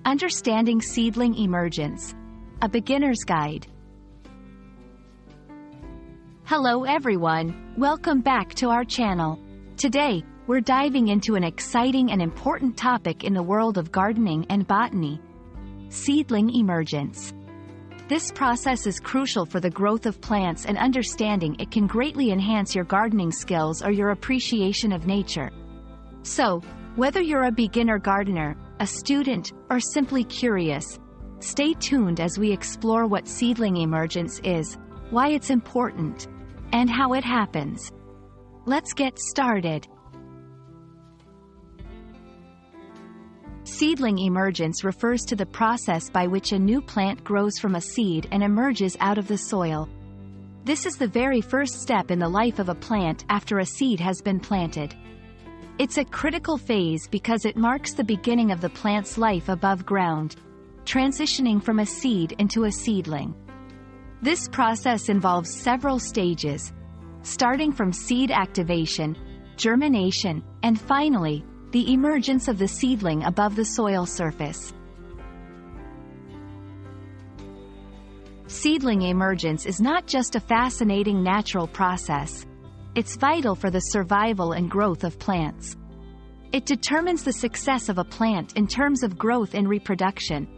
Understanding Seedling Emergence, a beginner's guide. Hello everyone, welcome back to our channel. Today, we're diving into an exciting and important topic in the world of gardening and botany: seedling emergence. This process is crucial for the growth of plants, and understanding it can greatly enhance your gardening skills or your appreciation of nature. So, whether you're a beginner gardener, a student, or simply curious, stay tuned as we explore what seedling emergence is, why it's important, and how it happens. Let's get started. Seedling emergence refers to the process by which a new plant grows from a seed and emerges out of the soil. This is the very first step in the life of a plant after a seed has been planted. It's a critical phase because it marks the beginning of the plant's life above ground, transitioning from a seed into a seedling. This process involves several stages, starting from seed activation, germination, and finally, the emergence of the seedling above the soil surface. Seedling emergence is not just a fascinating natural process. It's vital for the survival and growth of plants. It determines the success of a plant in terms of growth and reproduction.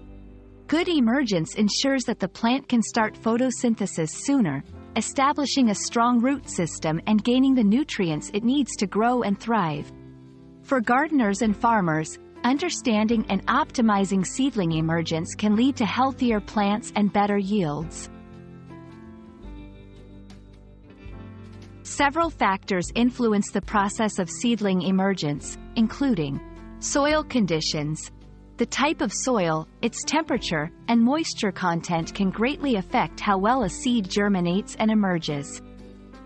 Good emergence ensures that the plant can start photosynthesis sooner, establishing a strong root system and gaining the nutrients it needs to grow and thrive. For gardeners and farmers, understanding and optimizing seedling emergence can lead to healthier plants and better yields. Several factors influence the process of seedling emergence, including soil conditions. The type of soil, its temperature, and moisture content can greatly affect how well a seed germinates and emerges.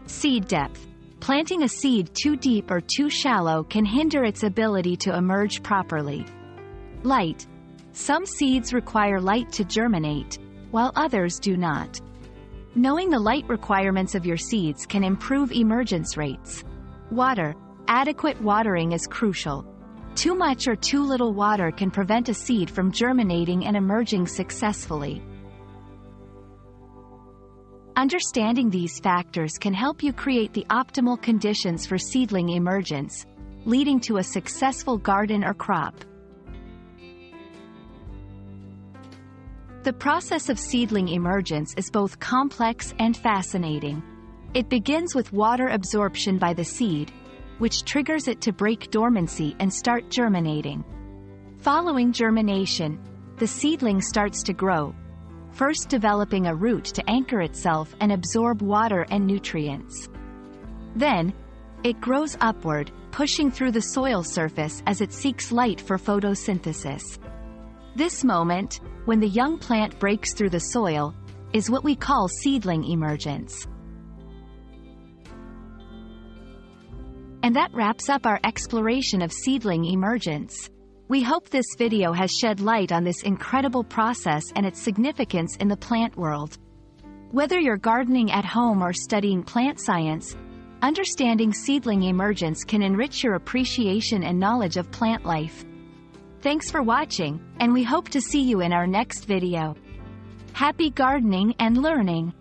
Seed depth. Planting a seed too deep or too shallow can hinder its ability to emerge properly. Light. Some seeds require light to germinate, while others do not. Knowing the light requirements of your seeds can improve emergence rates. Water. Adequate watering is crucial. Too much or too little water can prevent a seed from germinating and emerging successfully. Understanding these factors can help you create the optimal conditions for seedling emergence, leading to a successful garden or crop. The process of seedling emergence is both complex and fascinating. It begins with water absorption by the seed, which triggers it to break dormancy and start germinating. Following germination, the seedling starts to grow, first developing a root to anchor itself and absorb water and nutrients. Then, it grows upward, pushing through the soil surface as it seeks light for photosynthesis. This moment, when the young plant breaks through the soil, is what we call seedling emergence. And that wraps up our exploration of seedling emergence. We hope this video has shed light on this incredible process and its significance in the plant world. Whether you're gardening at home or studying plant science, understanding seedling emergence can enrich your appreciation and knowledge of plant life. Thanks for watching, and we hope to see you in our next video. Happy gardening and learning!